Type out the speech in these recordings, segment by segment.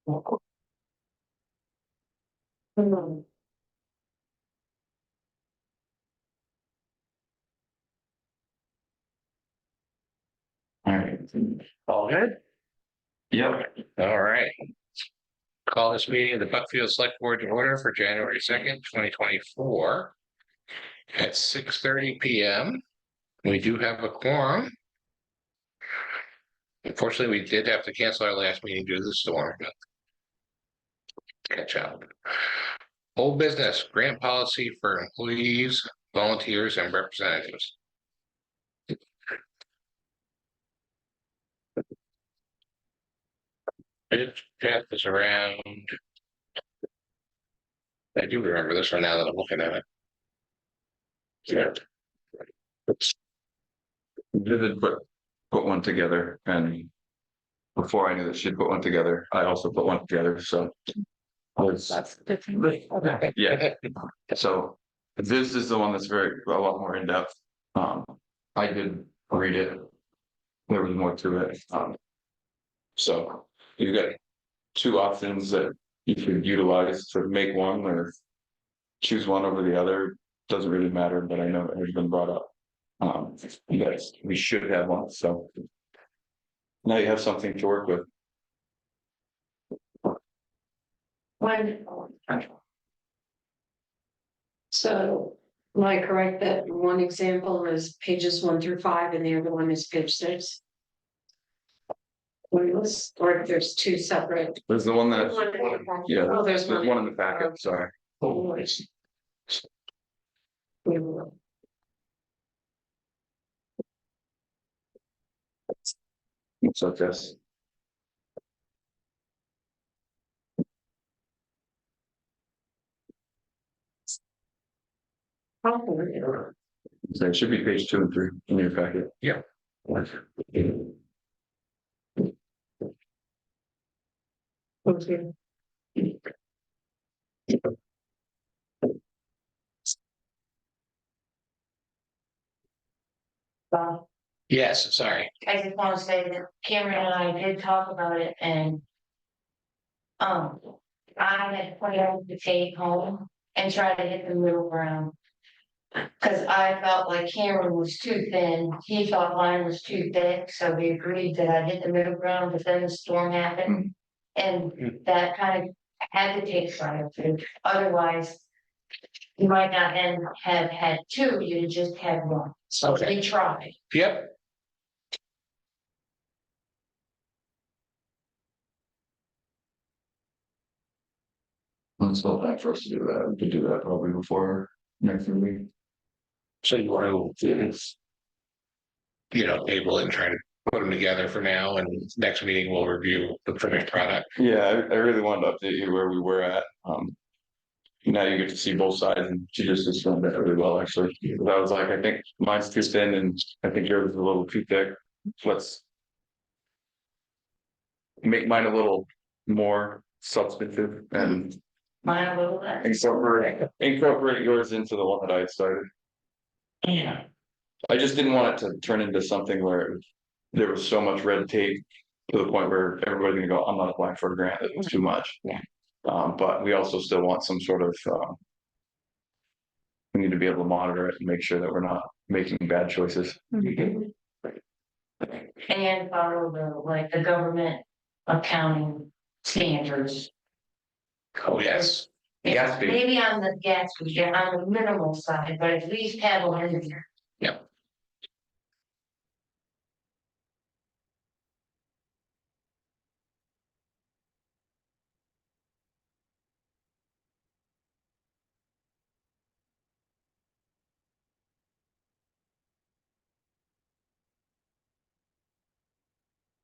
All right. All good? Yep. All right. Call this meeting of the Buckfield Select Board to order for January 2nd, 2024 at 6:30 p.m. We do have a quorum. Unfortunately, we did have to cancel our last meeting due to the storm. Catch up. Old business, grant policy for employees, volunteers, and representatives. It path is around. I do remember this one now that I'm looking at it. Yeah. Vivid put one together, and before I knew that she'd put one together, I also put one together. So That's different. yeah. So this is the one that's a lot more in depth. I did read it. There was more to it. So you've got two options that you could utilize to make one or choose one over the other. Doesn't really matter, but I know it has been brought up. You guys, we should have one. So now you have something to work with. Wonderful. So, am I correct that one example is pages 1 through 5 and the other one is page 6? Or if there's two separate. There's the one that, yeah, Oh, there's one in the packet. Sorry. So this. So it should be page 2 and 3 in your packet. Yeah. Okay. Yes, sorry. I just want to say that Cameron and I did talk about it and. I had put out the take home and try to hit the middle ground. Cause I felt like Cameron was too thin, he thought mine was too thick, so we agreed that I'd hit the middle ground, but then the storm happened. And that kind of had to take side, otherwise. You might not have had two, you just had one, so Okay. we tried. Yep. It's still time for us to do that. We could do that probably before next week. So you want to, table it and try to put them together for now, and next meeting we'll review the finished product. Yeah, I really wanted to update you where we were at. Now you get to see both sides, and she just explained that really well, actually. But I was like, I think mine's too thin, and I think yours is a little too thick. Let's make mine a little more substantive and Mine a little less. incorporate yours into the one that I had started. Yeah. I just didn't want it to turn into something where there was so much red tape to the point where everybody's gonna go, I'm not applying for a grant, it's too much. Yeah. But we also still want some sort of, we need to be able to monitor it and make sure that we're not making bad choices. And follow the government accounting standards. Oh, yes. Gas fee. Maybe on the gas, we get on the minimal side, but at least have a in there. Yep.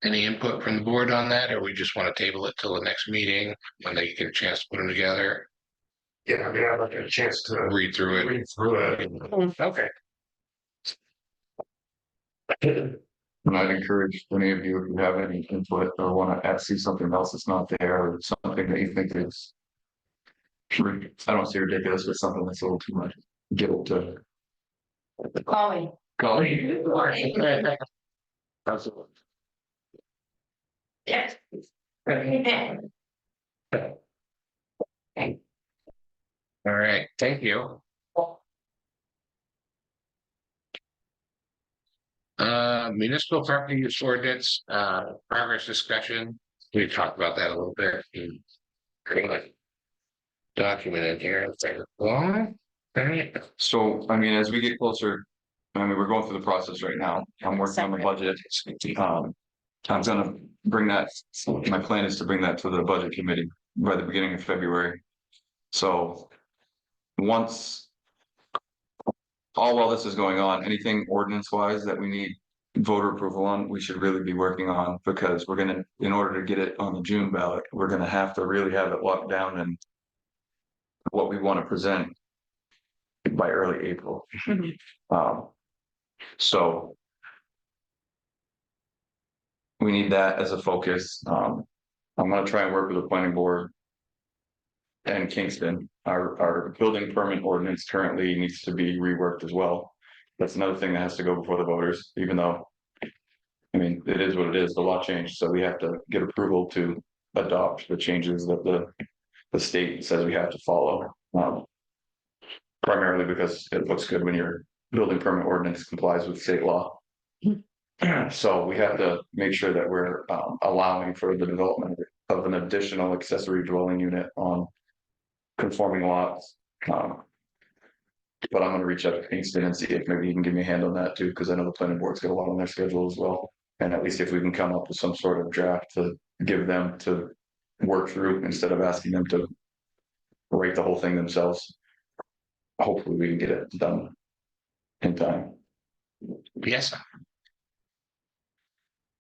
Any input from the board on that, or we just want to table it till the next meeting when they get a chance to put them together? Yeah, I mean, I'd like a chance to Read through it. read through it. Okay. And I'd encourage any of you, if you have any input or want to see something else that's not there, or something that you think is. I don't see ridiculous, but something that's a little too much. Get it to. Call me. Call me. Absolutely. Yes. All right, thank you. Municipal property use ordinance, progress discussion. We talked about that a little bit. Document in here. All right. So, I mean, as we get closer, I mean, we're going through the process right now. I'm working on the budget. I'm gonna bring that, my plan is to bring that to the budget committee by the beginning of February. So once all while this is going on, anything ordinance wise that we need voter approval on, we should really be working on, because we're gonna, in order to get it on the June ballot, we're gonna have to really have it locked down and what we want to present by early April. So we need that as a focus. I'm gonna try and work with the planning board and Kingston. Our building permit ordinance currently needs to be reworked as well. That's another thing that has to go before the voters, even though, I mean, it is what it is, the law changed, so we have to get approval to adopt the changes that the state says we have to follow. Primarily because it looks good when your building permit ordinance complies with state law. So we have to make sure that we're allowing for the development of an additional accessory dwelling unit on conforming lots. But I'm gonna reach out to Kingston and see if maybe he can give me a hand on that too, because I know the planning board's got a lot on their schedule as well. And at least if we can come up with some sort of draft to give them to work through instead of asking them to write the whole thing themselves. Hopefully we can get it done in time. Yes,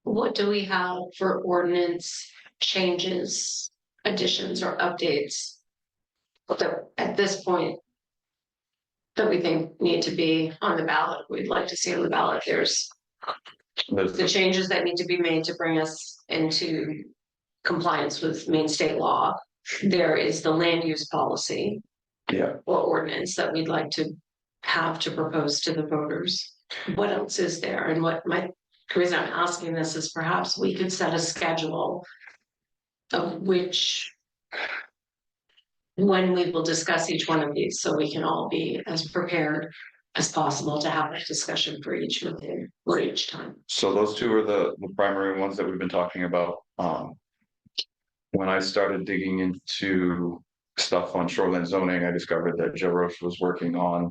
What do we have for ordinance changes, additions or updates? That at this point. That we think need to be on the ballot, we'd like to see on the ballot, there's the changes that need to be made to bring us into. Compliance with Maine state law, there is the land use policy. Yeah. Or ordinance that we'd like to have to propose to the voters. What else is there? And what the reason I'm asking this is perhaps we could set a schedule. Of which. When we will discuss each one of these, so we can all be as prepared as possible to have a discussion for each meeting or each time. So those two are the primary ones that we've been talking about. When I started digging into stuff on shoreline zoning, I discovered that Joe Roche was working on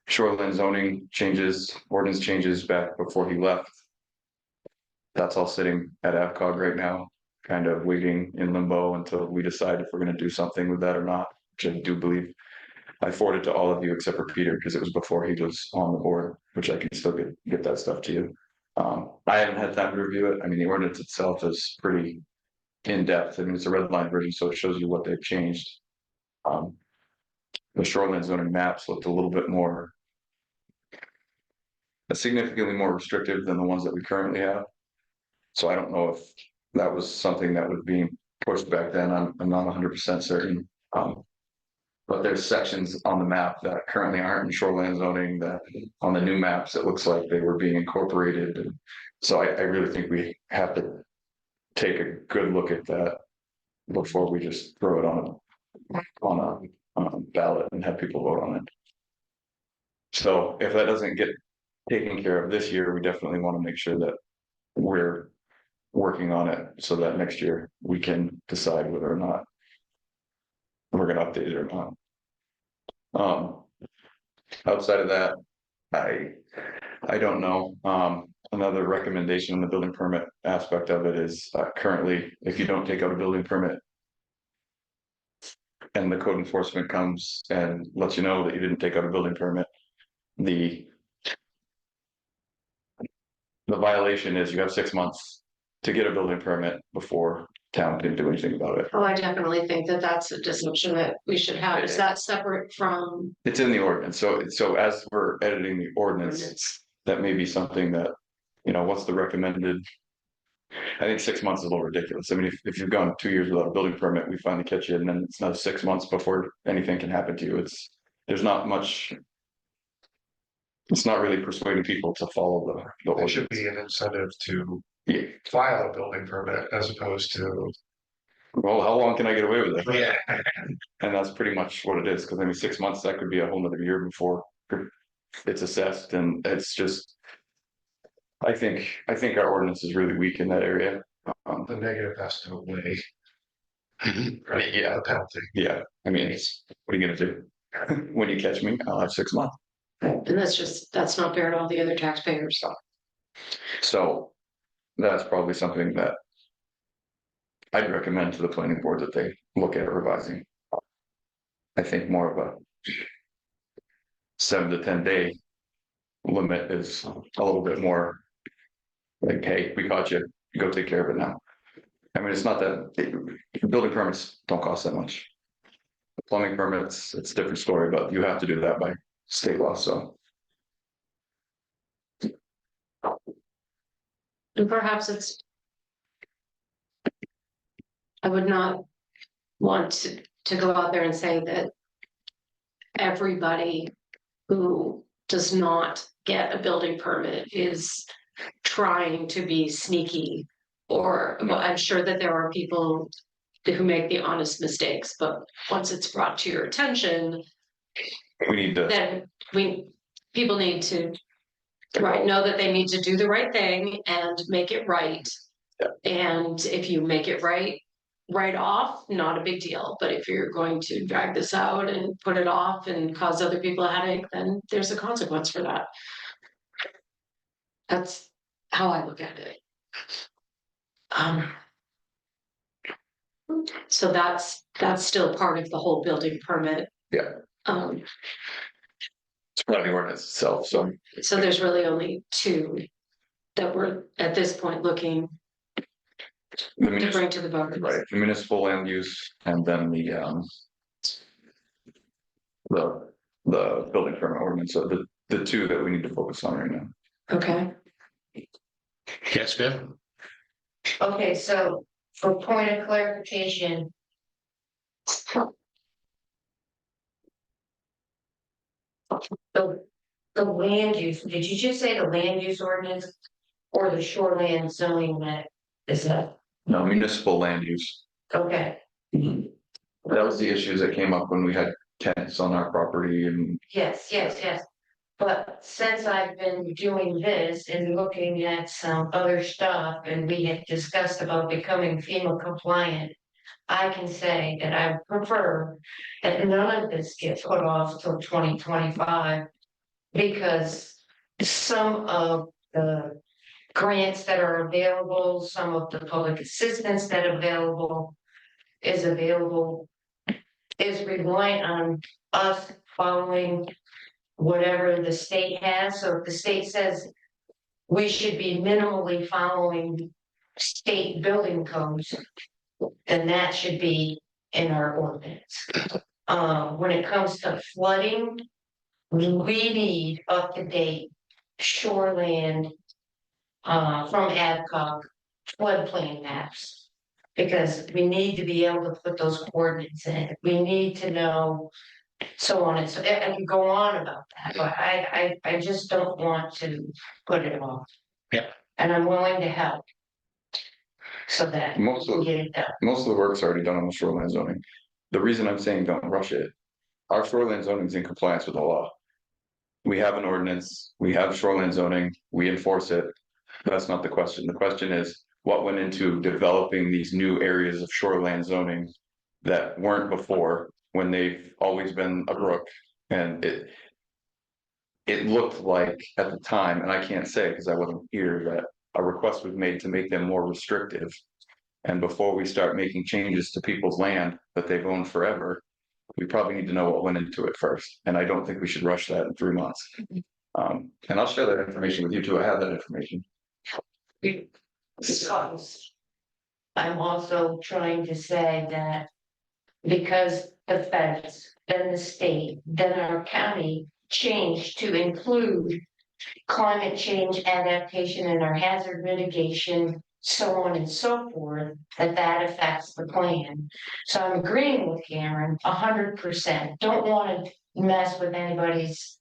shoreline zoning changes, ordinance changes back before he left. That's all sitting at AvCog right now, kind of waiting in limbo until we decide if we're gonna do something with that or not, which I do believe. I forwarded to all of you except for Peter, because it was before he was on the board, which I can still get that stuff to you. I haven't had time to review it. I mean, the ordinance itself is pretty in-depth. I mean, it's a red line version, so it shows you what they've changed. The shoreline zoning maps looked a little bit more. Significantly more restrictive than the ones that we currently have. So I don't know if that was something that was being pushed back then. I'm not 100% certain. But there's sections on the map that currently aren't in shoreline zoning that on the new maps, it looks like they were being incorporated. And so I really think we have to take a good look at that before we just throw it on a ballot and have people vote on it. So if that doesn't get taken care of this year, we definitely want to make sure that we're working on it so that next year we can decide whether or not we're going to update it or not. Outside of that, I don't know. Another recommendation in the building permit aspect of it is currently, if you don't take out a building permit and the code enforcement comes and lets you know that you didn't take out a building permit, the violation is you have 6 months to get a building permit before town can do anything about it. Oh, I definitely think that that's a discussion that we should have. Is that separate from? It's in the ordinance. So as we're editing the ordinance, that may be something that, what's the recommended? I think 6 months is a little ridiculous. I mean, if you've gone 2 years without a building permit, we finally catch you, and then it's another 6 months before anything can happen to you. There's not much. It's not really persuading people to follow the There ordinance. should be an incentive to Yeah. file a building permit as opposed to well, how long can I get away with it? Yeah. And that's pretty much what it is, because I mean, 6 months, that could be a whole nother year before it's assessed, and it's just. I think our ordinance is really weak in that area. The negative has to outweigh. Yeah. The penalty. Yeah, I mean, what are you gonna do? When you catch me, I'll have 6 months. And that's not fair to all the other taxpayers. So that's probably something that I'd recommend to the planning board that they look at revising. I think more of a 7 to 10 day limit is a little bit more like, hey, we caught you, go take care of it now. I mean, it's not that, building permits don't cost that much. Plumbing permits, it's a different story, but you have to do that by state law, so. And perhaps I would not want to go out there and say that everybody who does not get a building permit is trying to be sneaky. Or, well, I'm sure that there are people who make the honest mistakes, but once it's brought to your attention, We need to, then people need to, right, know that they need to do the right thing and make it right. Yeah. And if you make it right off, not a big deal. But if you're going to drag this out and put it off and cause other people a headache, then there's a consequence for that. That's how I look at it. So that's still part of the whole building permit. Yeah. it's not the ordinance itself, so. So there's really only two that we're at this point looking The to bring to the voters. Right, the municipal land use and then the building permit ordinance, so the two that we need to focus on right now. Okay, Yes, Viv? Okay, so for point of clarification. The land use, did you just say the land use ordinance or the shoreland zoning that is that? No, municipal land use. Okay, That was the issues that came up when we had tents on our property and yes. But since I've been doing this and looking at some other stuff and we had discussed about becoming FEMA compliant. I can say that I prefer that none of this gets put off till 2025. Because some of the grants that are available, some of the public assistance that is available. Is reliant on us following whatever the state has, so if the state says. We should be minimally following state building codes. Then that should be in our ordinance. When it comes to flooding. We need up-to-date shoreland. From Adcock floodplain maps. Because we need to be able to put those coordinates in, we need to know. So on and so, and you go on about that, but I just don't want to put it off. Yeah. And I'm willing to help. So that we most can of, get it done. most of the work's already done on the shoreline zoning. The reason I'm saying don't rush it, our shoreline zoning is in compliance with the law. We have an ordinance, we have shoreline zoning, we enforce it. That's not the question. The question is, what went into developing these new areas of shoreline zoning that weren't before, when they've always been a brook, and it looked like at the time, and I can't say because I wasn't here, that a request was made to make them more restrictive. And before we start making changes to people's land that they've owned forever, we probably need to know what went into it first. And I don't think we should rush that in 3 months. And I'll share that information with you too. I have that information. Because I'm also trying to say that. Because the feds, then the state, then our county changed to include. Climate change adaptation and our hazard mitigation, so on and so forth, that affects the plan. So I'm agreeing with Cameron 100%, don't want to mess with anybody's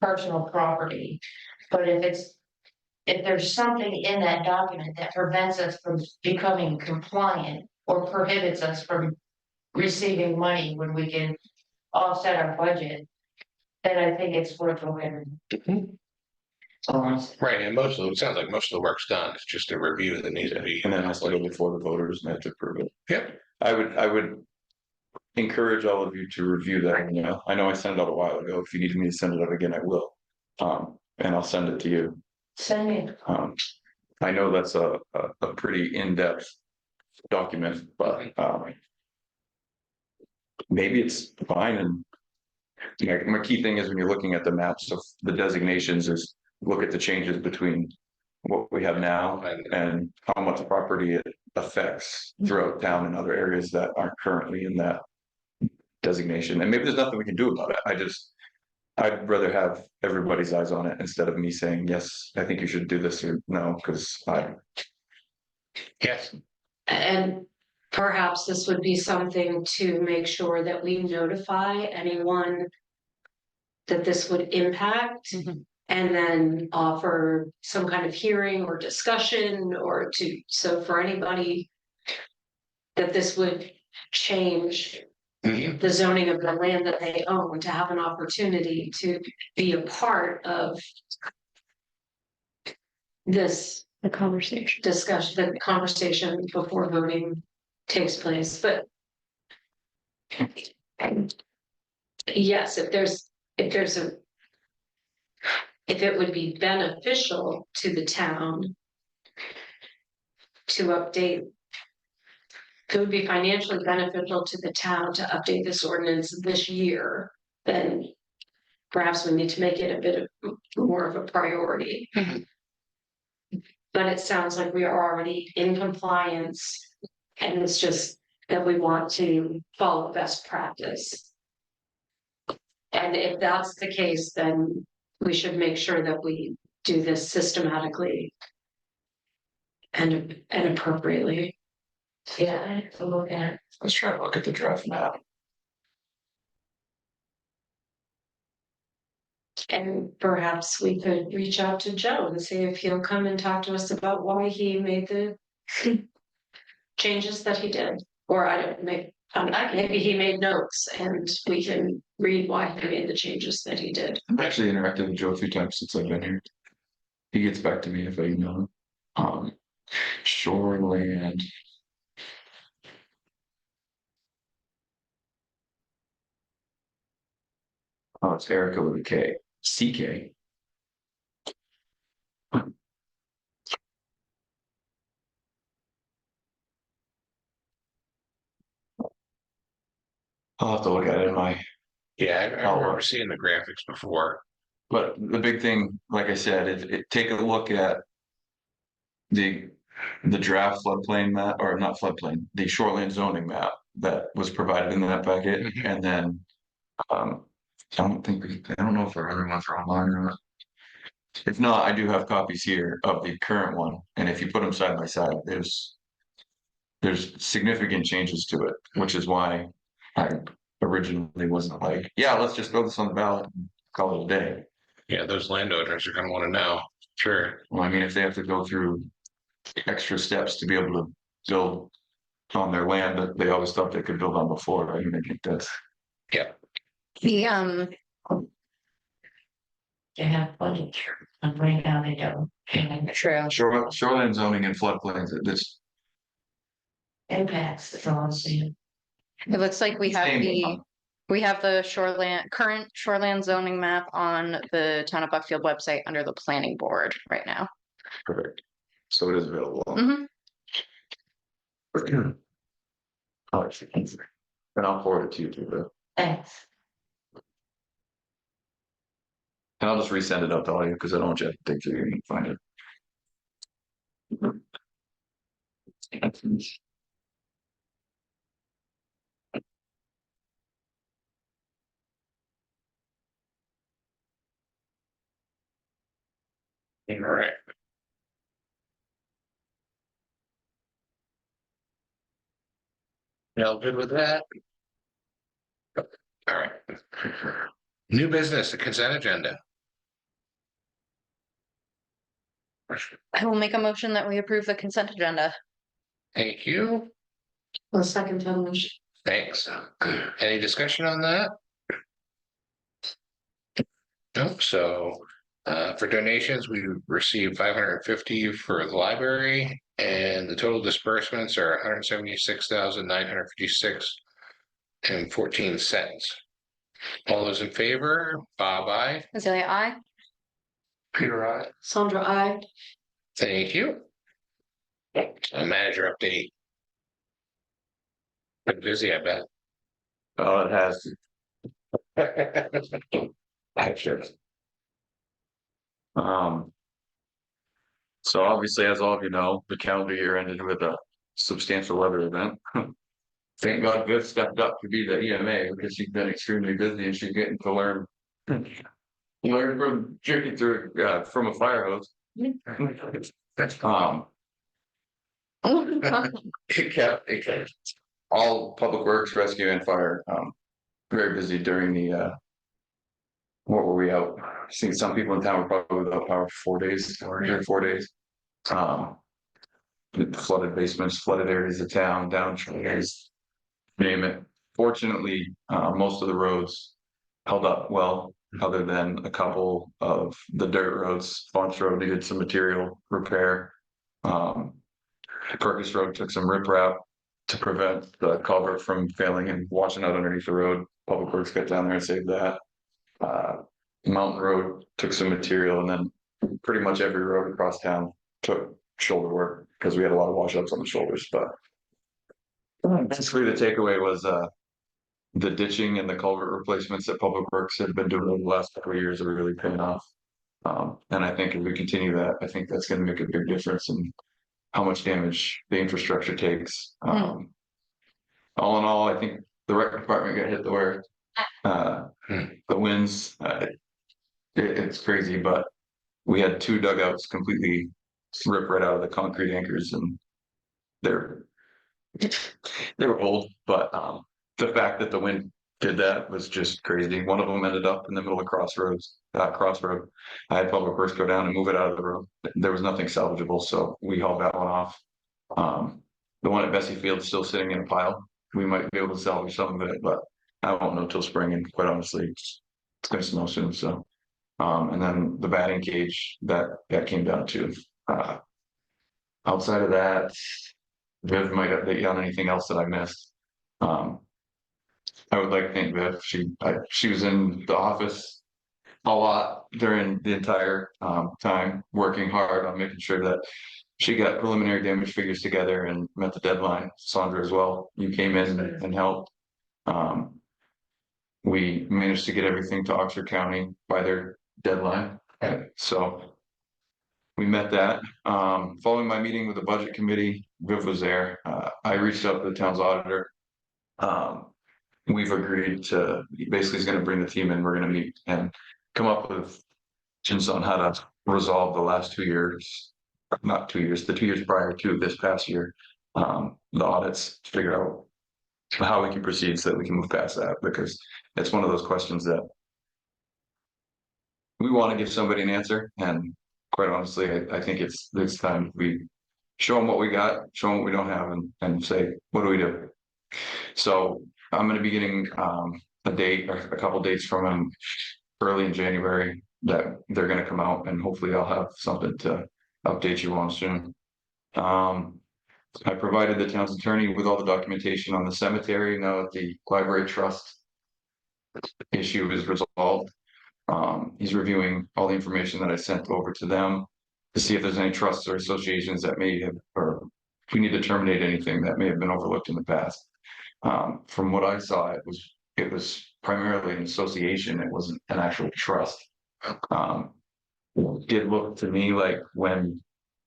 personal property. But if there's something in that document that prevents us from becoming compliant, or prohibits us from receiving money when we can offset our budget, then I think it's worth looking. Right, and most of it sounds like most of the work's done. It's just a review that needs to be. And then it has to go before the voters and they have to approve it. Yep, I would encourage all of you to review that, you know, I know I sent it out a while ago, if you need me to send it out again, I will. And I'll send it to you. Send me, I know that's a pretty in-depth document, but, maybe it's fine and. Yeah, my key thing is when you're looking at the maps of the designations is look at the changes between what we have now and how much property it affects throughout town and other areas that aren't currently in that designation. And maybe there's nothing we can do about it. I'd rather have everybody's eyes on it instead of me saying, yes, I think you should do this or no, because yes, And perhaps this would be something to make sure that we notify anyone that this would impact. And then offer some kind of hearing or discussion or so for anybody that this would change Mhm. the zoning of the land that they own, to have an opportunity to be a part of this The conversation. discussion, the conversation before voting takes place, but yes, if it would be beneficial to the town to update, it would be financially beneficial to the town to update this ordinance this year, then perhaps we need to make it a bit of more of a priority. But it sounds like we are already in compliance, and it's just that we want to follow best practice. And if that's the case, then we should make sure that we do this systematically and appropriately. yeah, to look at. let's try to look at the draft map. And perhaps we could reach out to Joe and see if he'll come and talk to us about why he made the changes that he did. Or I don't maybe he made notes and we can read why he made the changes that he did. I've actually interacted with Joe a few times since I've been here. He gets back to me if I email him. Shoreland. Oh, it's Erica with a K. CK. I'll have to look at it in my, yeah, I remember seeing the graphics before. but the big thing, like I said, take a look at. The draft floodplain map, or not floodplain, the shoreline zoning map that was provided in that packet, Mhm. and then. I don't know if our other ones are online or not. If not, I do have copies here of the current one, and if you put them side by side, there's significant changes to it, which is why I originally wasn't like, yeah, let's just throw this on the ballot and call it a day. Yeah, those landowners are gonna wanna know, sure. Well, I mean, if they have to go through extra steps to be able to build on their land that they always thought they could build on before, I mean, I think that's. Yeah, The They have budget, and right now they don't. true. Shoreline zoning and floodplains, it's. Impacts, that's all I'm saying. It looks like we have Same. the current shoreland zoning map on the Town of Buckfield website under the planning board right now. Perfect. So it is available. Mhm. And I'll forward it to you too, Thanks. and I'll just resend it out to all you, because I don't want you to dig through and find it. all right. Y'all good with that? All right. New business, the consent agenda. I will make a motion that we approve the consent agenda. Thank you. The second time, Thanks. Any discussion on that? Nope, so, for donations, we received 550 for the library, and the total disbursements are 176,956 and 14 cents. All those in favor, Bob, aye. Azalea, I. Peter, I. Sandra, I. Thank you. Manager update. Been busy, I bet. Oh, it has. Actually. So obviously, as all of you know, the calendar year ended with a substantial weather event. Thank God Viv stepped up to be the EMA because she's been extremely busy and she's getting to learn from drinking through from a fire hose. It kept all public works, rescue and fire very busy during the what were we out? I think some people in town were probably without power for 4 days or 4 days. Flooded basements, flooded areas of town, down trees, name it. Fortunately, most of the roads held up well, other than a couple of the dirt roads. Faunch Road needed some material repair. Purchase Road took some riprap to prevent the culvert from failing and washing out underneath the road. Public Works got down there and saved that. Mountain Road took some material, and then pretty much every road across town took shoulder work because we had a lot of washouts on the shoulders. But basically, the takeaway was the ditching and the culvert replacements that Public Works had been doing over the last couple of years are really paying off. And I think if we continue that, I think that's going to make a big difference in how much damage the infrastructure takes. All in all, I think the rec department got hit the worst. The winds, it's crazy, but we had 2 dugouts completely ripped right out of the concrete anchors, and they're they were old, but the fact that the wind did that was just crazy. One of them ended up in the middle of crossroad. I had Public Works go down and move it out of the road. There was nothing salvageable, so we hauled that one off. The one at Bessie Field is still sitting in a pile. We might be able to salvage some of it, but I won't know till spring, and quite honestly, it's gonna snow soon, so. And then the batting cage that came down to. Outside of that, Viv might update you on anything else that I missed. I would like to thank Viv. She was in the office a lot during the entire time, working hard on making sure that she got preliminary damage figures together and met the deadline. Sandra as well. You came in and helped. We managed to get everything to Oxford County by their deadline. So we met that. Following my meeting with the budget committee, Viv was there. I reached out to the town's auditor. We've agreed to, basically he's gonna bring the team in, we're gonna meet and come up with suggestions on how to resolve the last 2 years, not 2 years, the 2 years prior to this past year. The audits, to figure out how we can proceed so that we can move past that, because it's one of those questions that we want to give somebody an answer, and quite honestly, I think it's time we show them what we got, show them what we don't have, and say, what do we do? So I'm going to be getting a date or a couple dates from them early in January that they're going to come out, and hopefully I'll have something to update you on soon. I provided the town's attorney with all the documentation on the cemetery. Now that the library trust issue is resolved, he's reviewing all the information that I sent over to them to see if there's any trusts or associations that may have, or if we need to terminate anything that may have been overlooked in the past. From what I saw, it was primarily an association. It wasn't an actual trust. It did look to me like when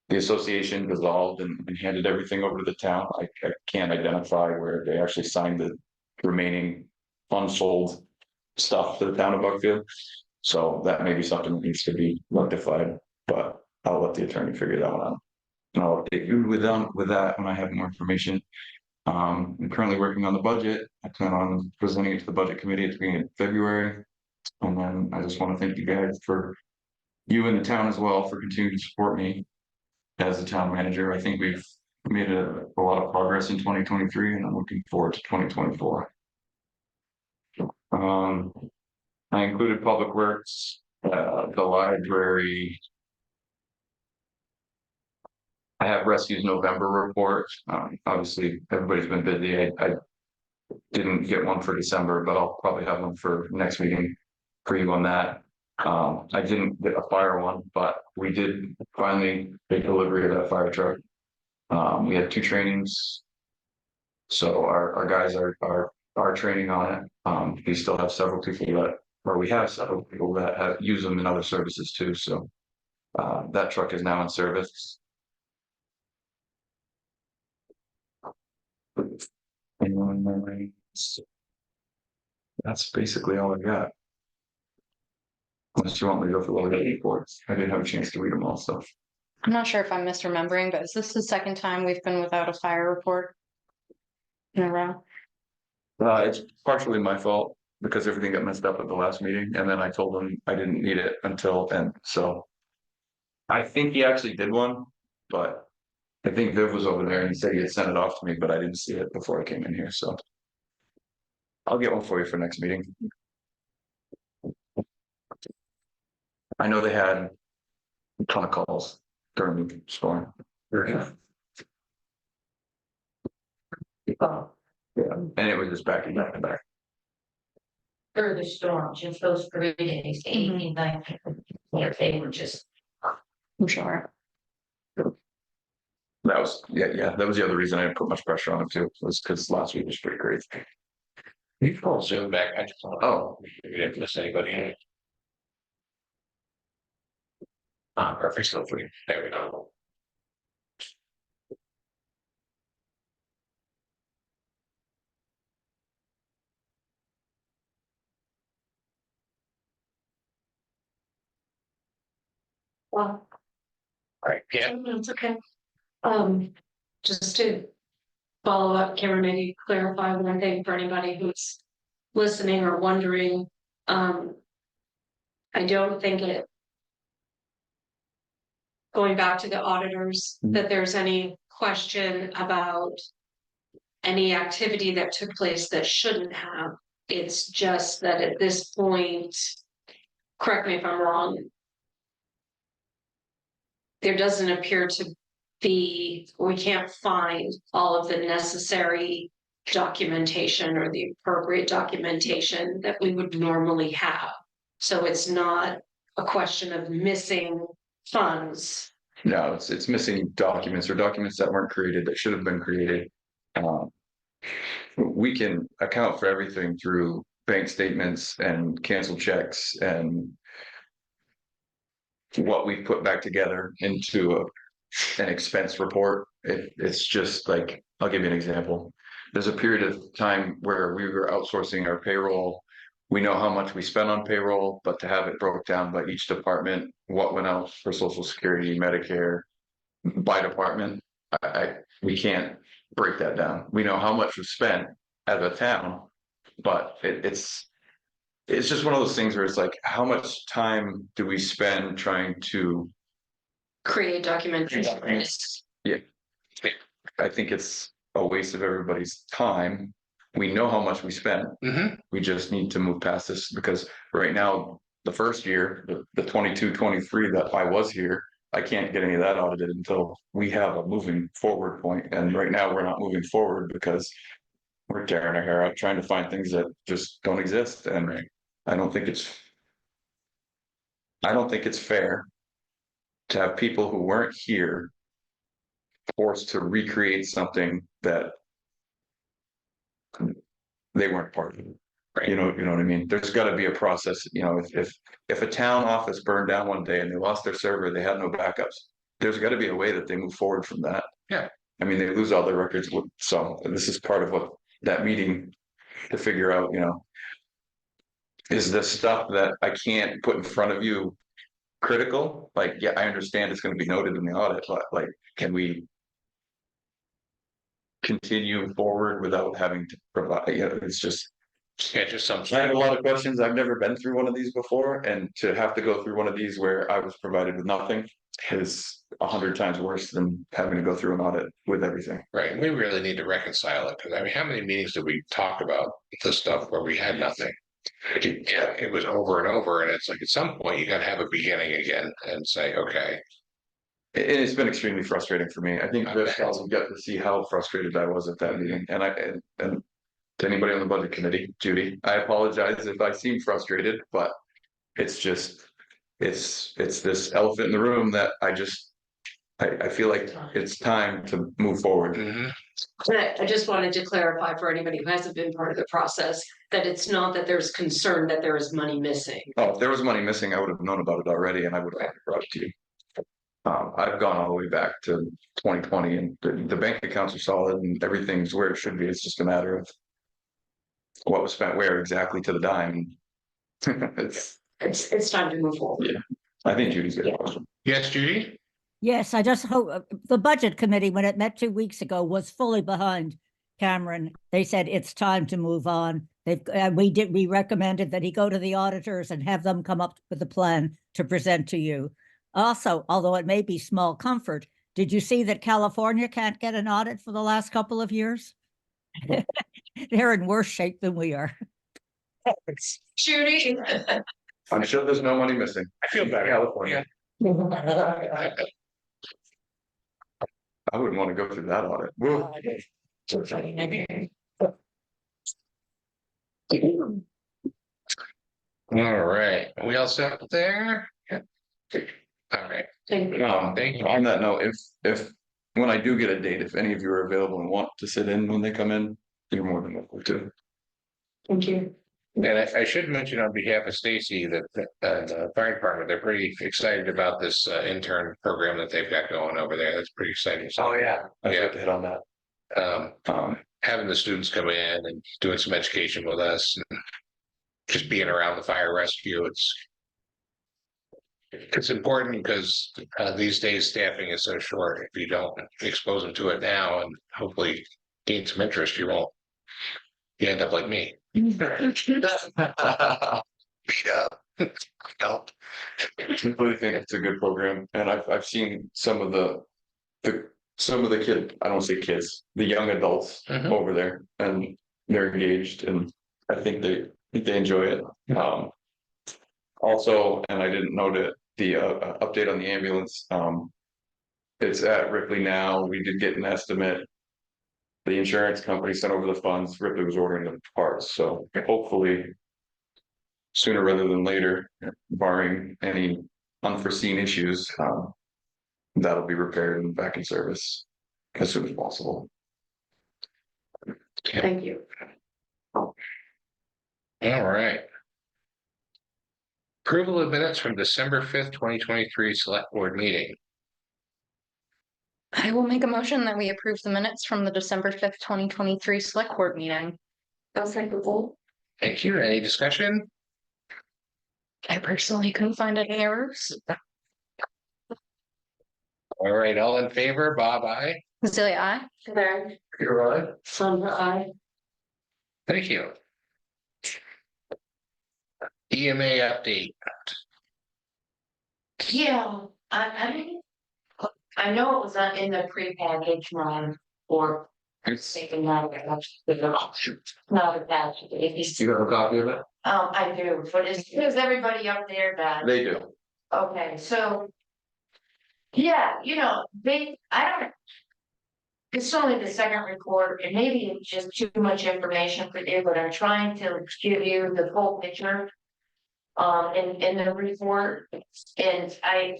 the association dissolved and handed everything over to the town, I can't identify where they actually signed the remaining unsold stuff to the town of Buckfield. So that may be something that needs to be rectified, but I'll let the attorney figure that one out. And I'll update you with that when I have more information. I'm currently working on the budget. I plan on presenting it to the budget committee at the beginning of February. And then I just want to thank you guys for you and the town as well for continuing to support me as the town manager. I think we've made a lot of progress in 2023, and I'm looking forward to 2024. I included Public Works, the library. I have Rescue's November report. Obviously, everybody's been busy. I didn't get one for December, but I'll probably have one for next meeting for you on that. I didn't get a fire one, but we did finally take delivery of that fire truck. We had 2 trainings. So our guys are training on it. We still have several people we have several people that use them in other services too. So that truck is now in service. And that's basically all I got. Unless you want me to go through all the reports. I didn't have a chance to read them all, so. I'm not sure if I'm misremembering, but is this the second time we've been without a fire report? In a row? It's partially my fault because everything got messed up at the last meeting, and then I told him I didn't need it until then, so. I think he actually did one, but I think Viv was over there and he said he had sent it off to me, but I didn't see it before I came in here, so. I'll get one for you for next meeting. I know they had a ton of calls during the storm. Yeah, and it was just back and back and back. For the storm, just those 3 days, 18, 19, yeah, they were just. I'm sure. That was, yeah, that was the other reason I didn't put much pressure on him too, was because last week was pretty crazy. You can Zoom back. I just don't Oh. We didn't miss anybody. Perfect. So free. There we go. Well, All right. Yeah. it's okay. Just to follow up, Cameron, maybe clarify one thing for anybody who's listening or wondering. I don't think it. Going back to the auditors, that there's any question about any activity that took place that shouldn't have. It's just that at this point, correct me if I'm wrong, there doesn't appear to be, we can't find all of the necessary documentation or the appropriate documentation that we would normally have. So it's not a question of missing funds. No, it's missing documents or documents that weren't created that should have been created. We can account for everything through bank statements and canceled checks and what we put back together into an expense report. It's just like, I'll give you an example. There's a period of time where we were outsourcing our payroll. We know how much we spent on payroll, but to have it broke down by each department, what went out for Social Security, Medicare, by department, we can't break that down. We know how much was spent as a town, but it's just one of those things where it's like, how much time do we spend trying to Create documentation. Yeah, I think it's a waste of everybody's time. We know how much we spent. We just need to move past this because right now, the first year, the 22-23 that I was here, I can't get any of that audited until we have a moving forward point. And right now we're not moving forward because we're tearing our hair out trying to find things that just don't exist. And I don't think it's fair to have people who weren't here forced to recreate something that they weren't part of. Right. You know what I mean? There's got to be a process. You know, if a town office burned down one day and they lost their server, they had no backups. There's got to be a way that they move forward from that. Yeah. I mean, they lose all their records. So this is part of what that meeting to figure out. You know, is the stuff that I can't put in front of you critical? Like, yeah, I understand it's going to be noted in the audit, but like, can we continue forward without having to provide? You know, it's just Yeah, just some. I have a lot of questions. I've never been through one of these before, and to have to go through one of these where I was provided with nothing is 100 times worse than having to go through an audit with everything. Right, we really need to reconcile it, because I mean, how many meetings did we talk about this stuff where we had nothing? Yeah, it was over and over, and it's like, at some point, you gotta have a beginning again and say, okay. It's been extremely frustrating for me. I think this also get to see how frustrated I was at that meeting, and to anybody on the budget committee, Judy, I apologize if I seem frustrated, but it's just, it's this elephant in the room that I feel like it's time to move forward. Mhm. I just wanted to clarify for anybody who hasn't been part of the process, that it's not that there's concern that there is money missing. Oh, if there was money missing, I would have known about it already and I would have brought it to you. I've gone all the way back to 2020 and the bank accounts are solid and everything's where it should be. It's just a matter of what was spent where exactly to the dime. It's time to move forward. Yeah, I think Judy's got a question. Yes, Judy? Yes, I just hope the budget committee, when it met 2 weeks ago, was fully behind Cameron. They said it's time to move on. We recommended that he go to the auditors and have them come up with a plan to present to you. Also, although it may be small comfort, did you see that California can't get an audit for the last couple of years? They're in worse shape than we are. Judy? I'm sure there's no money missing. I feel better. California. I wouldn't want to go through that audit. Whoa. All right, are we all set there? Yeah. All right, Thank you. thank you. On that note, if when I do get a date, if any of you are available and want to sit in when they come in, you're more than welcome to. Thank you. And I should mention on behalf of Stacy that the fire department, they're pretty excited about this intern program that they've got going over there. That's pretty exciting. Oh, yeah. I'd Yeah. like to hit on that. Having the students come in and doing some education with us and just being around the fire rescue, it's important because these days staffing is so short. If you don't expose them to it now and hopefully gain some interest, you end up like me. Beat up. No. I really think it's a good program, and I've seen some of the kids, I don't say kids, the young adults Mhm. over there, and they're engaged, and I think they enjoy it. Also, and I didn't note it, the update on the ambulance, it's at Ripley now. We did get an estimate. The insurance company sent over the funds. Ripley was ordering the parts, so hopefully sooner rather than later, barring any unforeseen issues, that'll be repaired and back in service as soon as possible. Thank you. All right. Approval of minutes from December 5th, 2023 select board meeting. I will make a motion that we approve the minutes from the December 5th, 2023 select board meeting. Thank you. Any discussion? I personally couldn't find any errors. All right, all in favor, Bob, aye. Celia, aye. There, You're right. Sandra, I. Thank you. EMA update. Yeah, I know it was not in the pre-packaged one or taken out of not attached. You got a copy of it? I do, but is everybody up there that? They do. Okay, so. Yeah, I don't. It's only the second report and maybe it's just too much information for you, but I'm trying to give you the full picture. In the report, and I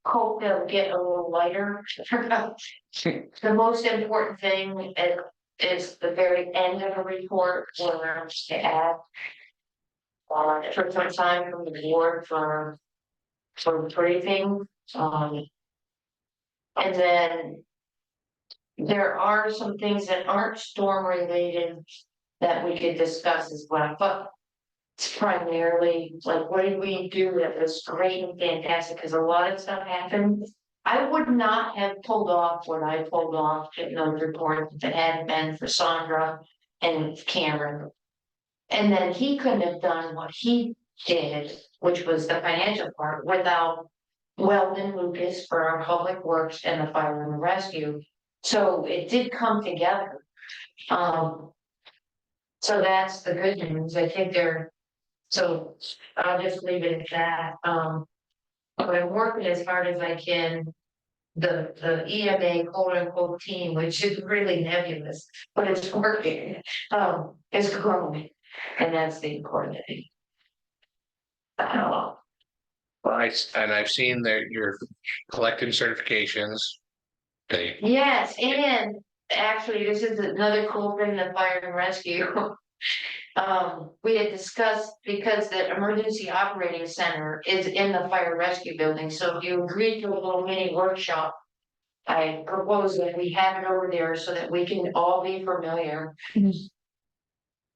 hope they'll get a little lighter. The most important thing is the very end of the report where to add. For some time from the board for briefing, and then. There are some things that aren't storm related that we could discuss as well, but. It's primarily like, what did we do that was great and fantastic, because a lot of stuff happened. I would not have pulled off what I pulled off in those reports if it hadn't been for Sandra and Cameron. And then he couldn't have done what he did, which was the financial part, without Weldon Lucas for our public works and the fire and rescue. So it did come together. So that's the good news. I think so I'll just leave it at that. But I'm working as hard as I can. The EMA quote unquote team, which is really nebulous, but it's working, is growing. And that's the important thing. Well, and I've seen that you're collecting certifications. They, Yes, and actually, this is another cool thing, the fire and rescue. We had discussed, because the emergency operating center is in the fire rescue building, so if you agree to a little mini workshop. I propose that we have it over there so that we can all be familiar.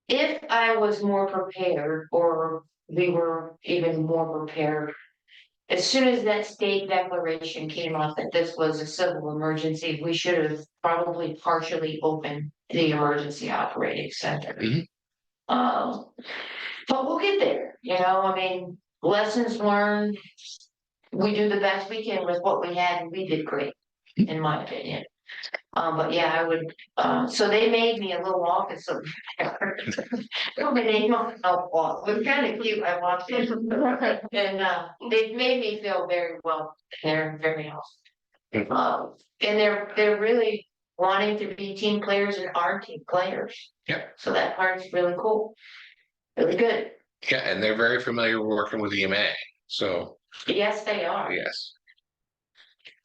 If I was more prepared, or we were even more prepared. As soon as that state declaration came out that this was a civil emergency, we should have probably partially opened the emergency operating center. Mhm. But we'll get there, I mean, lessons learned. We do the best we can with what we had, and we did great, in my opinion. But yeah, I would, so they made me a little office over there. Put my name on it. It was kind of cute, I walked in. And, they made me feel very well, they're very awesome. And they're really wanting to be team players and are team players. Yep. So that part's really cool, really good. yeah, and they're very familiar with working with EMA, so, Yes, they are. yes,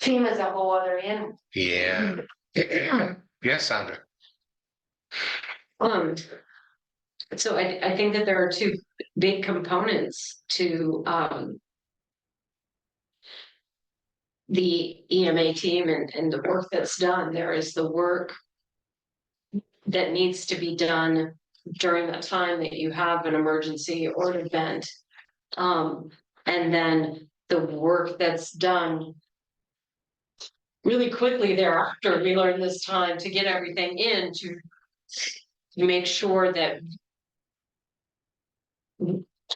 Team is a whole other animal. yeah. Yes, Sandra. So I think that there are two big components to, the EMA team and the work that's done. There is the work that needs to be done during that time that you have an emergency or an event. And then the work that's done really quickly thereafter. We learned this time to get everything in to make sure that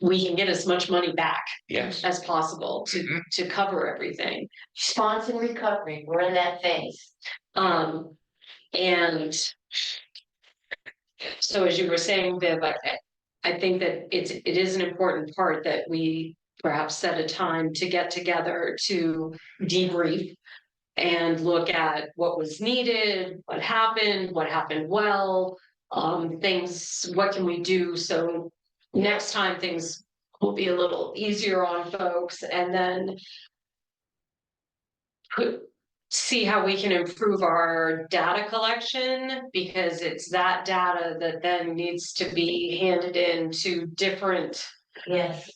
we can get as much money back Yes. as possible to cover everything. Response and recovery, we're in that phase. And so as you were saying, Viv, I think that it is an important part that we perhaps set a time to get together to debrief and look at what was needed, what happened well, things, what can we do? So next time things will be a little easier on folks, and then see how we can improve our data collection, because it's that data that then needs to be handed in to different Yes.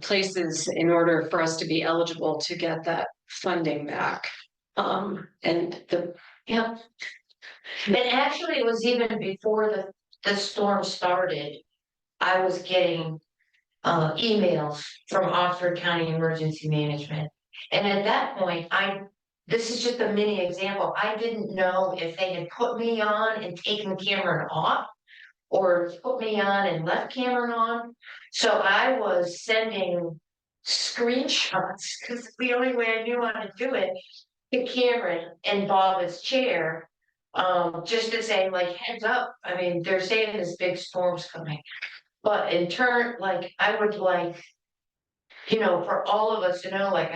places in order for us to be eligible to get that funding back. And Yep. And actually, it was even before the storm started. I was getting emails from Oxford County Emergency Management. And at that point, this is just a mini example. I didn't know if they had put me on and taken Cameron off, or put me on and left Cameron on. So I was sending screenshots, because the only way I knew how to do it, to Cameron and Bob's chair. Just to say, like, heads up, I mean, they're saying this big storm's coming. But in turn, like, I would like, for all of us to know, like,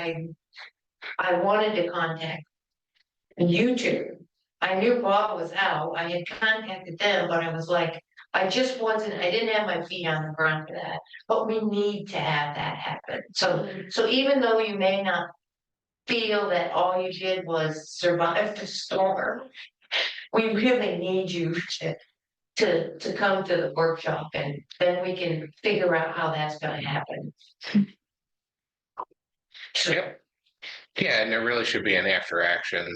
I wanted to contact you two. I knew Bob was out, I had contacted them, but I was like, I didn't have my feet on the ground for that. But we need to have that happen. So even though you may not feel that all you did was survive the storm, we really need you to come to the workshop, and then we can figure out how that's gonna happen. Yep. Yeah, and there really should be an after action,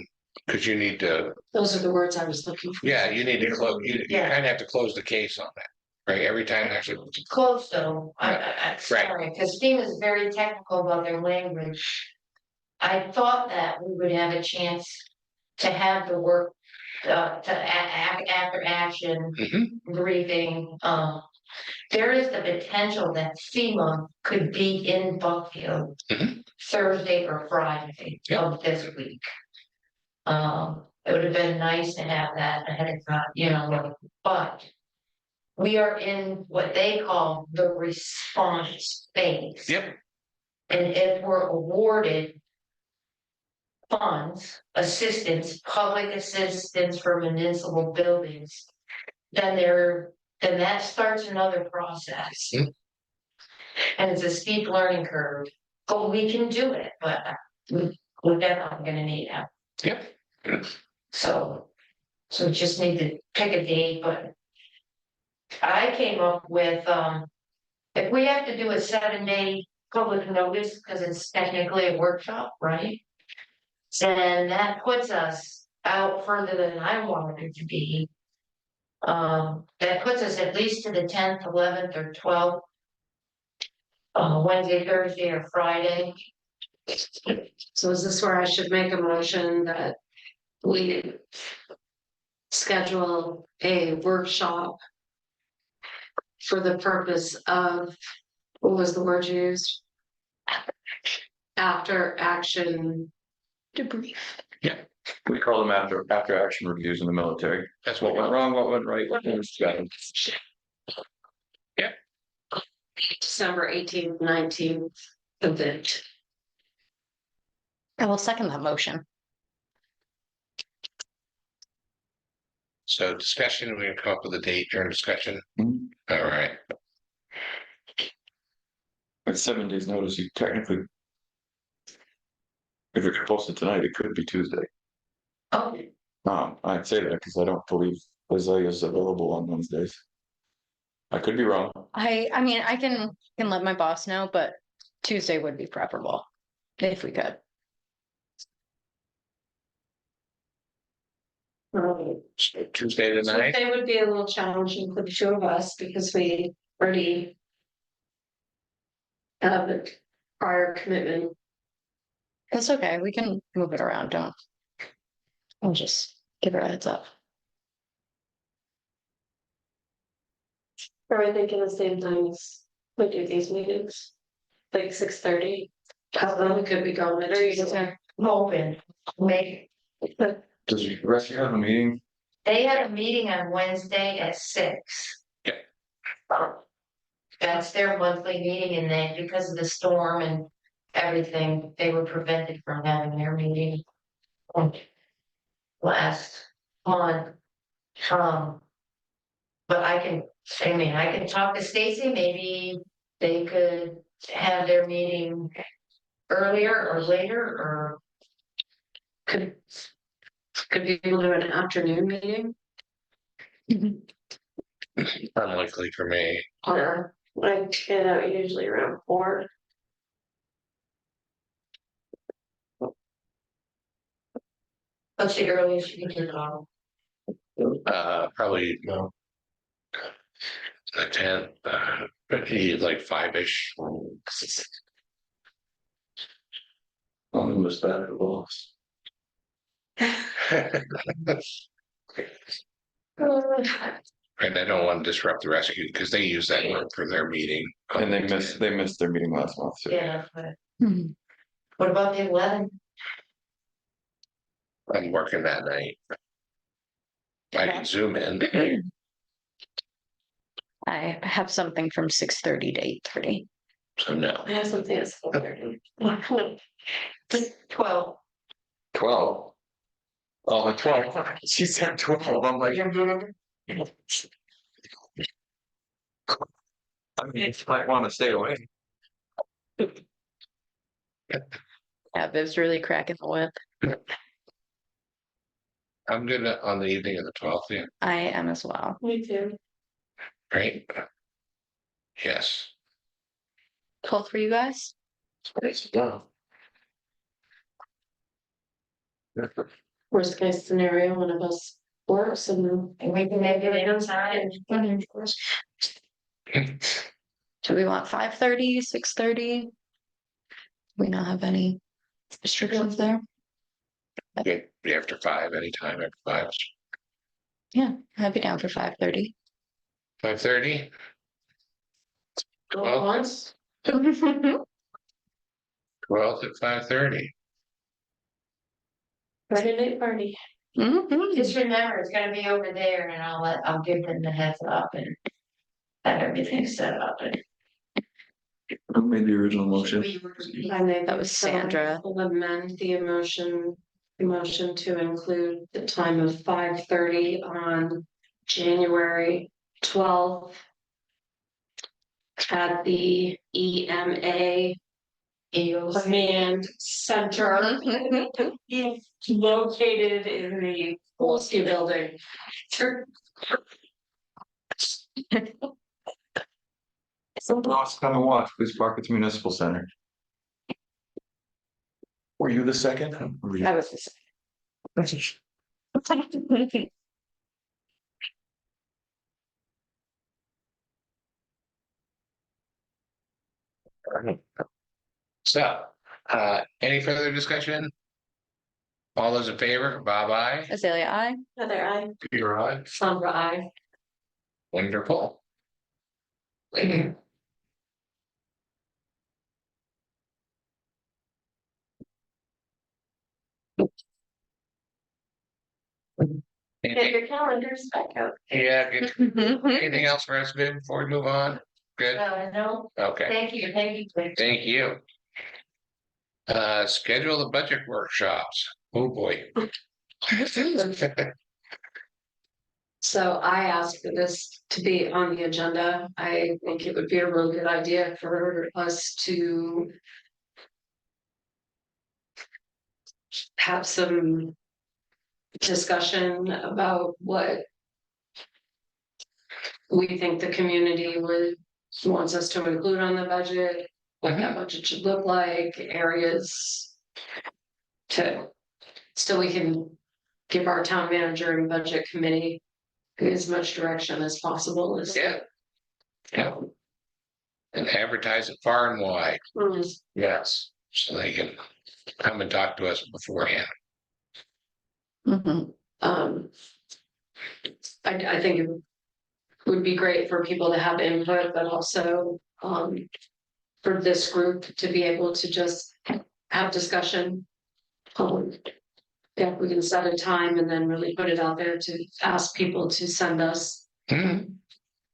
because you need to, those are the words I was looking for. yeah, you need to close, you Yeah. kind of have to close the case on that, right? Every time there's a, Close though, I'm sorry, because FEMA is very technical about their language. I thought that we would have a chance to have the work, to after action. Mhm. briefing, there is the potential that FEMA could be in Buckfield Mhm. Thursday or Friday Yep. of this week. It would have been nice to have that ahead of time, you know, but we are in what they call the response phase. Yep. And if we're awarded funds, assistance, public assistance for municipal buildings, then that starts another process. Mm. And it's a steep learning curve, but we can do it, but we're definitely gonna need help. Yep. So we just need to pick a date, but I came up with, if we have to do a 7-day public notice, because it's technically a workshop, right? And that puts us out further than I wanted it to be. That puts us at least to the 10th, 11th, or 12th. Wednesday, Thursday, or Friday. So is this where I should make a motion that we schedule a workshop for the purpose of, what was the word you used? After action, Debrief. We call them after action reviews in the military. That's What what went wrong, what went right, what was bad. December 18th, 19th event. I will second that motion. So discussion, we're gonna come up with a date during discussion. Mhm. All right. With 7 days notice, you technically. If it's posted tonight, it could be Tuesday. Oh, I'd say that because I don't believe Isaiah is available on Wednesdays. I could be wrong. I mean, I can let my boss know, but Tuesday would be preferable if we could. Tuesday the ninth. Tuesday would be a little challenging for the two of us because we already have a prior commitment. It's okay. We can move it around. Don't. I'll just give her a heads up. Are we thinking the same times we do these meetings? Like 6:30? How we could be going at Tuesday? open, make, Does the rest of you have a meeting? they had a meeting on Wednesday at 6. Yeah. That's their monthly meeting, and then because of the storm and everything, they were prevented from having their meeting. Last month. But I can talk to Stacy, maybe they could have their meeting earlier or later, or Could people do an afternoon meeting? Unlikely for me. Or like get out usually around 4. what's the earliest you can do it? Probably, no. The 10th, but he like 5-ish. I'm just bad at loss. And I don't want to disrupt the rescue because they use that room for their meeting. And they missed their meeting last month, so. Yeah, but what about the 11th? I'm working that night. I can zoom in. I have something from 6:30 to 8:30. So no. I have something at 4:30. 12. 12. Oh, 12. She said 12. I'm like. I mean, you might want to stay away. Yeah, Viv's really cracking the whip. I'm good on the evening of the 12th, yeah, I am as well. Me too. right? Yes. 12th for you guys? Worst case scenario, one of us works and And we can maybe lay outside. Do we want 5:30, 6:30? We not have any restrictions there? Be after 5, anytime after 5. Yeah, I'd be down for 5:30. 5:30? Go Well- once, 12 at 5:30. Friday night party. Just remember, it's gonna be over there and I'll give them the heads up and have everything set up and. Who made the original motion? I think That was Sandra. Will amend the motion to include the time of 5:30 on January 12th. At the EMA Command Center. Located in the Polsky Building. Last time I watched, please park at the municipal center. Were you the second? I was the second. So, any further discussion? All those in favor, Bob, aye. Azalea, I. Heather, I. Peter, aye. Sandra, I. Wonderful. Get your calendars back out. Yeah, good. Anything else for us to do before we move on? Good, No, okay, thank you. thank you. Schedule the budget workshops. Oh, boy. So I asked for this to be on the agenda. I think it would be a really good idea for us to have some discussion about what we think the community wants us to include on the budget, what that budget should look like, areas so we can give our town manager and budget committee as much direction as possible. Yeah. Yeah. And advertise it far and wide. Yes. So they can come and talk to us beforehand. Mhm. I think it would be great for people to have input, but also, for this group to be able to just have discussion. Yeah, we can set a time and then really put it out there to ask people to send us Mhm.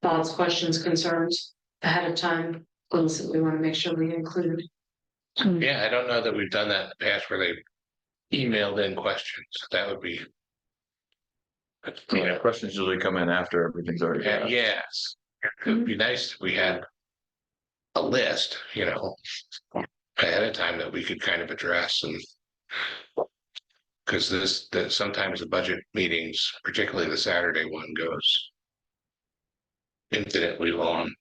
thoughts, questions, concerns ahead of time. Things that we want to make sure we include. Yeah, I don't know that we've done that in the past where they emailed in questions. That would be. Yeah, questions usually come in after everything's already Yeah, passed. yes, it would be nice if we had. A list, ahead of time that we could kind of address and. Cause that sometimes the budget meetings, particularly the Saturday one goes. Infinitely long.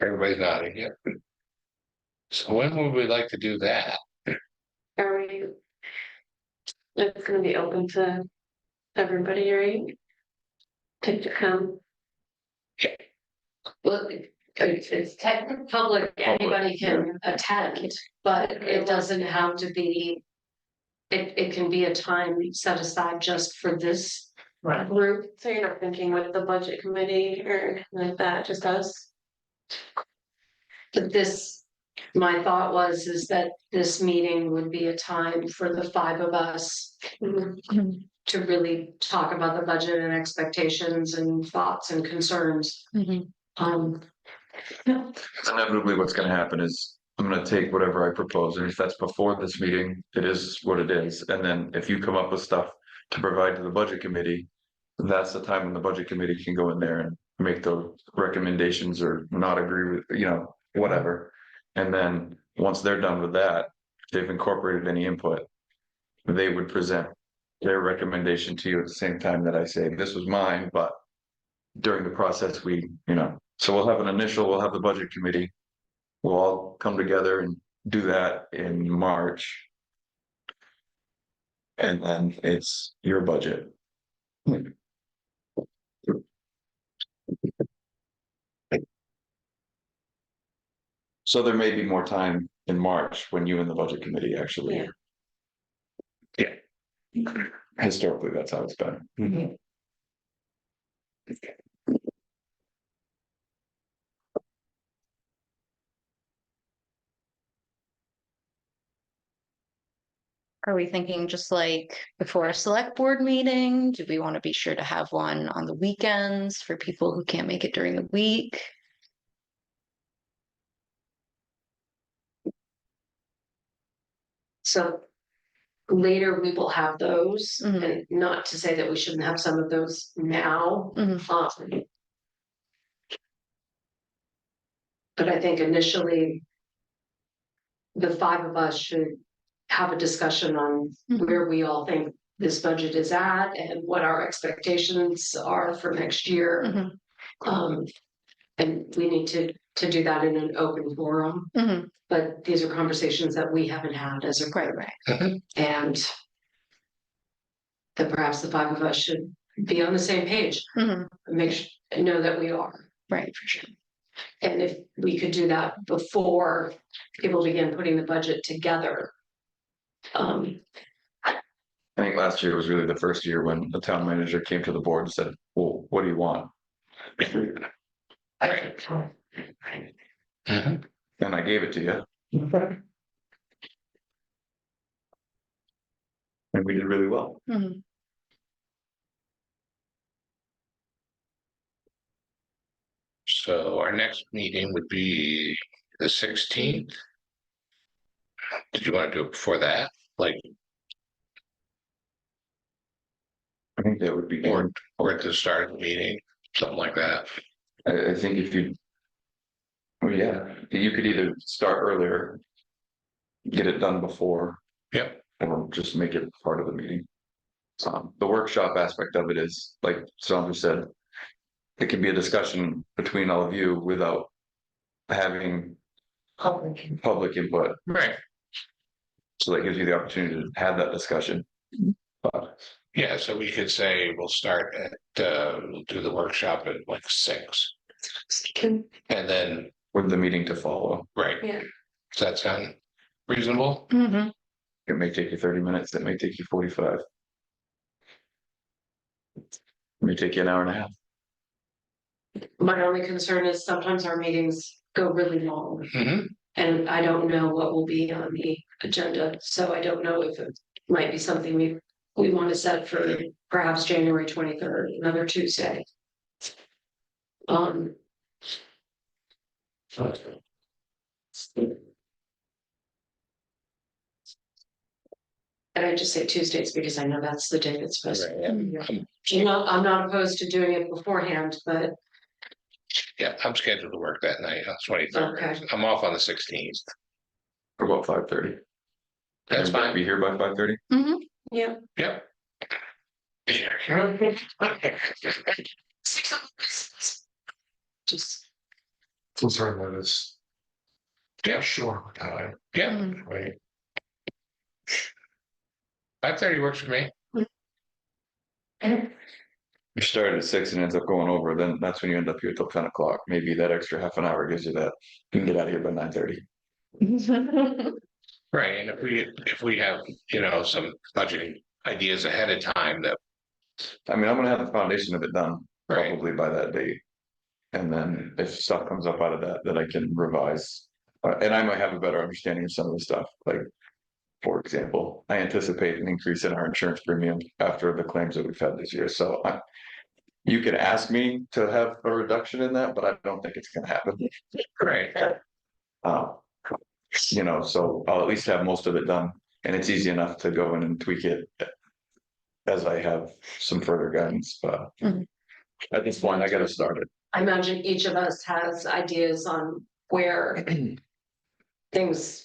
Everybody's nodding, yeah. So when would we like to do that? Are we? It's gonna be open to everybody, right? To come. Yeah. Well, it's technically public, anybody can attend, but it doesn't have to be. It can be a time set aside just for this group. So you're not thinking with the budget committee or like that, just us? But my thought is that this meeting would be a time for the five of us. To really talk about the budget and expectations and thoughts and concerns. Inevitably, what's gonna happen is I'm gonna take whatever I propose, and if that's before this meeting, it is what it is. And then if you come up with stuff to provide to the budget committee, that's the time when the budget committee can go in there and make the recommendations or not agree with, whatever. And then, once they're done with that, if they've incorporated any input, they would present their recommendation to you at the same time that I say, this was mine, but during the process, so we'll have we'll have the budget committee. We'll all come together and do that in March. And then it's your budget. So there may be more time in March when you and the budget committee actually. Yeah. historically, that's how it's been. Are we thinking just like before a select board meeting? Do we want to be sure to have one on the weekends for people who can't make it during the week? So later we will have those, Mhm. and not to say that we shouldn't have some of those now. Mhm. But I think initially the five of us should have a discussion on Mhm. where we all think this budget is at and what our expectations are for next year. Mhm. And we need to do that in an open forum, Mhm. but these are conversations that we haven't had as a Right, group. right. And that perhaps the five of us should be on the same page, Mhm. know that we are. Right, for sure. And if we could do that before people begin putting the budget together. I think last year was really the first year when the town manager came to the board and said, well, what do you want? Right. Mhm. And I gave it to you. And we did really well. Mhm. So our next meeting would be the 16th. Did you want to do it before that? Like, I think that would be good. or at the start of the meeting, something like that? I think if you. Well, yeah, you could either start earlier. Get it done before. Yep. Or just make it part of the meeting. The workshop aspect of it is, like Sandra said. It can be a discussion between all of you without having public input. Right. So that gives you the opportunity to have that discussion. But Yeah, so we could say we'll start at, we'll do the workshop at like 6. And then, with the meeting to follow, right. Yeah. Does that sound reasonable? Mhm. it may take you 30 minutes, it may take you 45. It may take you an hour and a half. My only concern is sometimes our meetings go really long. Mhm. And I don't know what will be on the agenda, so I don't know if it might be something we want to set for perhaps January 23rd, another Tuesday. Um. And I just say Tuesdays because I know that's the day that's best. Right, yeah. You know, I'm not opposed to doing it beforehand, but Yeah, I'm scheduled to work that night on 23rd. Okay. I'm off on the 16th. For about 5:30. That's fine. Be here by 5:30. Mhm. yeah. Yep. Just, Concern with this. Yeah. Sure, time. Yeah, Mhm. Right. 5:30 works for me. You start at 6 and ends up going over, then that's when you end up here till 10 o'clock. Maybe that extra half an hour gives you that. You can get out of here by 9:30. Right, and if we have, some budgeting ideas ahead of time that, I mean, I'm gonna have the foundation of it done right, probably by that date. And then if stuff comes up out of that, then I can revise. And I might have a better understanding of some of the stuff, like. For example, I anticipate an increase in our insurance premium after the claims that we've had this year, so you can ask me to have a reduction in that, but I don't think it's gonna happen. right, Uh, so I'll at least have most of it done, and it's easy enough to go in and tweak it. As I have some further guidance, but Mhm. at this point, I gotta start it. I imagine each of us has ideas on where things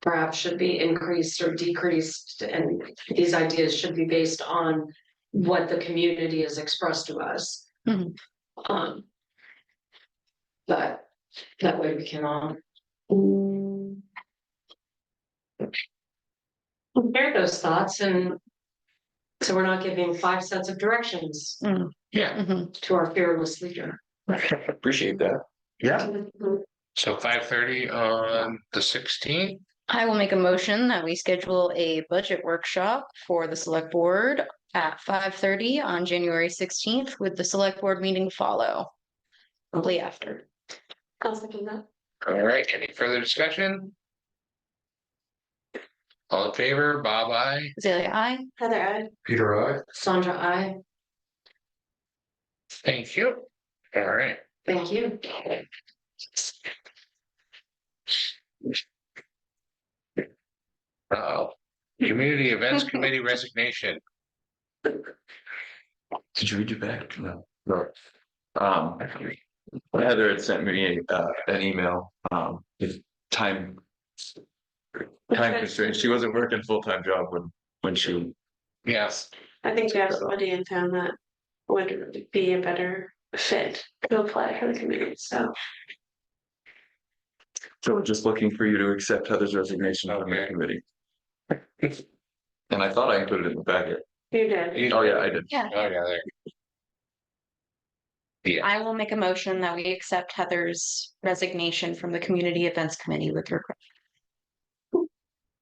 perhaps should be increased or decreased, and these ideas should be based on what the community has expressed to us. Mhm. But that way we can all compare those thoughts, and so we're not giving 5 sets of directions Mhm. yeah, Mhm. to our fearless leader. Appreciate that. yeah. So 5:30 on the 16th, I will make a motion that we schedule a budget workshop for the select board at 5:30 on January 16th with the select board meeting to follow. Shortly after. I'll second that. All right, any further discussion? All in favor, Bob, I. Azalea, I. Heather, I. Peter, I. Sandra, I. Thank you. All right. Thank you. Community Events Committee resignation. Did you read your back? No. No. Heather had sent me an email, with time. Time constraints. She wasn't working full-time job when she, Yes, I think we have somebody in town that would be a better fit to apply for the committee, so. so we're just looking for you to accept Heather's resignation from the Okay. committee. And I thought I included it in the packet. You did. Oh, yeah, I did. Yeah. oh, yeah, there. Yeah, I will make a motion that we accept Heather's resignation from the Community Events Committee with regret.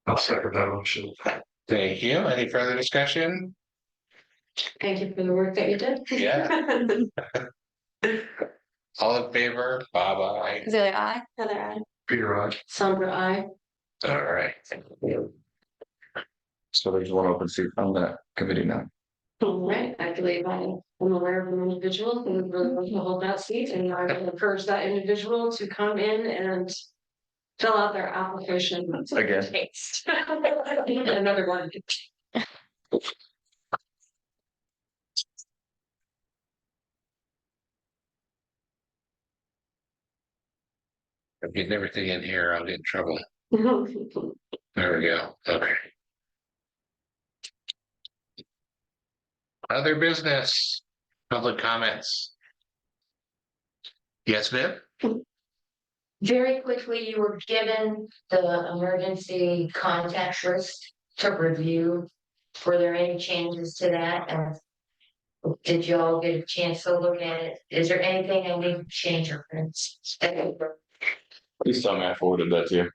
I'll second that motion. thank you. Any further discussion? Thank you for the work that you did. Yeah. All in favor, Bob, I. Azalea, I. Heather, I. Peter, I. Sandra, I. All right. So there's one open seat on that committee now. All right, I believe I am aware of an individual who would really like to hold that seat, and I would encourage that individual to come in and fill out their application. Again. Taste. Another one. I'm getting everything in here. I'll get in trouble. There we go. Okay. Other business, public comments. Yes, Viv? Very quickly, you were given the emergency contact list to review. Were there any changes to that? And did you all get a chance to look at it? Is there anything I need to change or? Please tell me I forwarded that to you.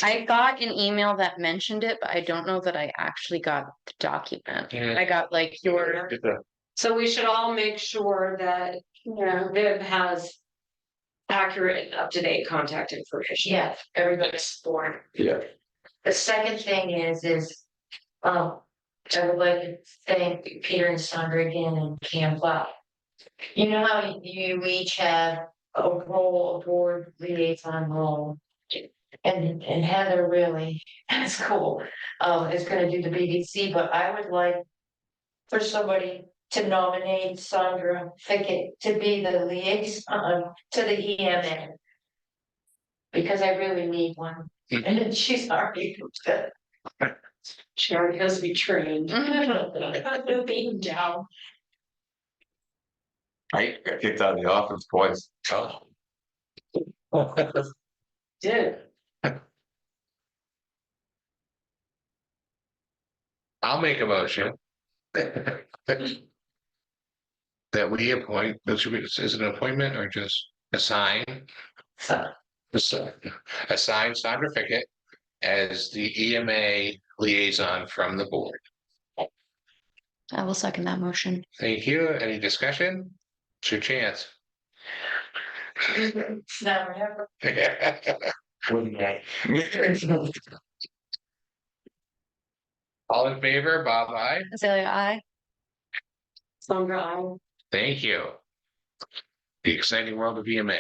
I got an email that mentioned it, but I don't know that I actually got the document. Yeah. I got like your, So we should all make sure that, Viv has accurate, and up-to-date contact information. Yeah, everybody's born. Yeah. The second thing is, I would like to thank Peter and Sandra again and Cam Plow. You know how you each have a role, a board liaison role? And Heather really, that's cool, is gonna do the BBC, but I would like for somebody to nominate Sandra Fickett to be the liaison to the EMA. Because I really need one, and she's already good. She already has to be trained. Being down. I got kicked out of the office twice. Oh. Did. I'll make a motion. That we appoint, is it an appointment or just assign? Assign Sandra Fickett as the EMA liaison from the board. I will second that motion. Thank you. Any discussion? It's your chance. Never All in favor, Bob, I. Azalea, I. Sandra, I. Thank you. The exciting world of EMA.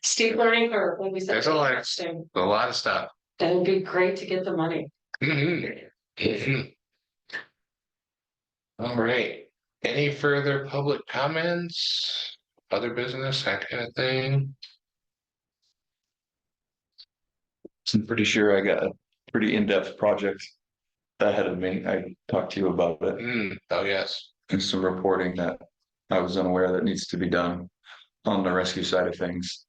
Steep learning curve, like we said. There's a lot. Interesting. A lot of stuff. That would be great to get the money. All right. Any further public comments? Other business, that kind of thing? I'm pretty sure I got a pretty in-depth project ahead of me. I talked to you about it. Oh, yes. And some reporting that I was unaware that needs to be done on the rescue side of things.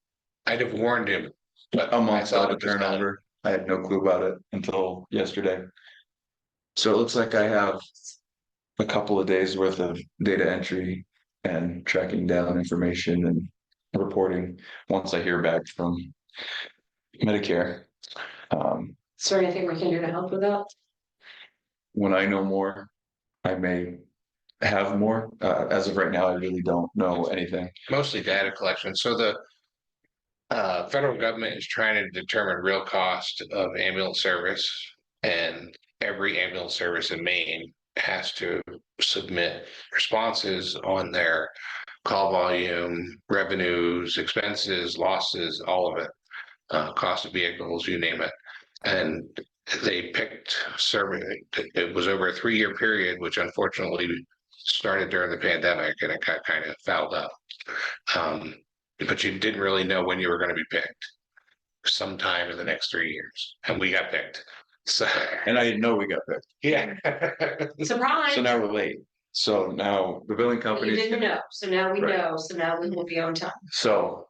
I'd have warned him, but A I month thought out of it was done. turnover. I had no clue about it until yesterday. So it looks like I have a couple of days worth of data entry and tracking down information and reporting once I hear back from Medicare. Is there anything we can do to help with that? When I know more, I may have more. As of right now, I really don't know anything. Mostly data collection. So the federal government is trying to determine real cost of ambulance service. And every ambulance service in Maine has to submit responses on their call volume, revenues, expenses, losses, all of it. Cost of vehicles, you name it. And they picked survey, it was over a 3-year period, which unfortunately started during the pandemic and it got kind of fouled up. But you didn't really know when you were going to be picked. Sometime in the next 3 years, and we got picked. So, And I didn't know we got picked. yeah. Surprise! So now we're late. So now the billing You company. didn't know, so now we Right. know, so now we will be on time. So,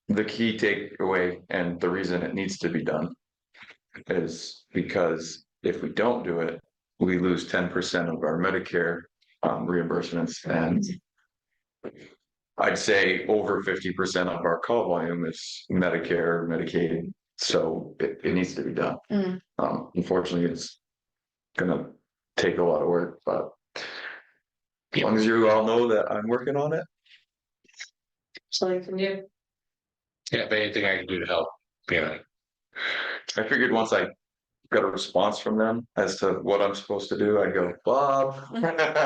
the key takeaway and the reason it needs to be done is because if we don't do it, we lose 10% of our Medicare reimbursements, and I'd say over 50% of our call volume is Medicare, Medicaid, so it needs to be done. Mm. Unfortunately, it's gonna take a lot of work, but as long as you all know that I'm working on it. So you can do. Yeah, if anything I can do to help, you know. I figured once I got a response from them as to what I'm supposed to do, I'd go, Bob.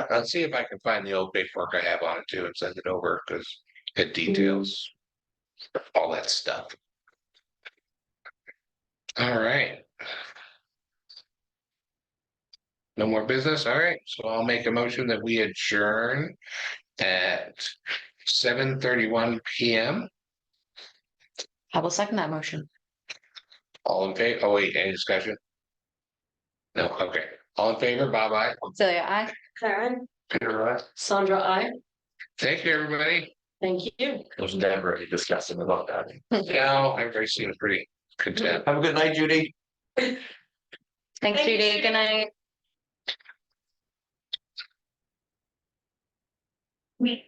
I'll see if I can find the old paperwork I have on it too and send it over because it details all that stuff. All right. No more business? All right, so I'll make a motion that we adjourn at 7:31 PM. I will second that motion. All in favor? Oh, wait, any discussion? No, okay. All in favor, Bob, aye. Celia, I. Karen, Peter, I. Sandra, I, Thank you, everybody. thank you. Was never any discussion about that. No, everybody seems pretty content. Have a good night, Judy. Thanks, Thank you, Judy. Judy. Good night. We